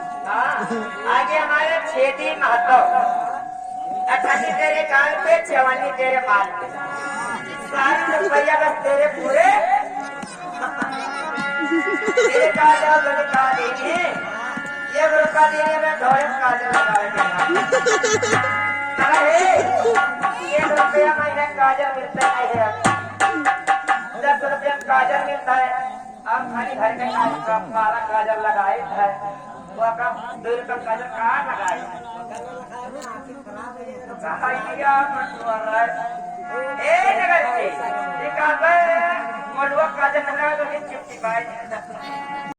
आगे हमारे खेती महत्व अठानी तेरे काल पे चवानी तेरे माल पे 60 रुपया बस तेरे पूरे तेरे काजल लड़का देने ये लड़का देने में थोड़े काजल लगाएंगे अरे ये रुपया महीने काजल मिलता है 10 रुपया काजल मिलता है अब खाली घर के का 12 काजल लगाए है वो का 2 रुपया काजल कहाँ लगाए कहाँ किया मटुआ ए नगर से एक आदमी मटुआ काजल लगा तो चिपचिपाए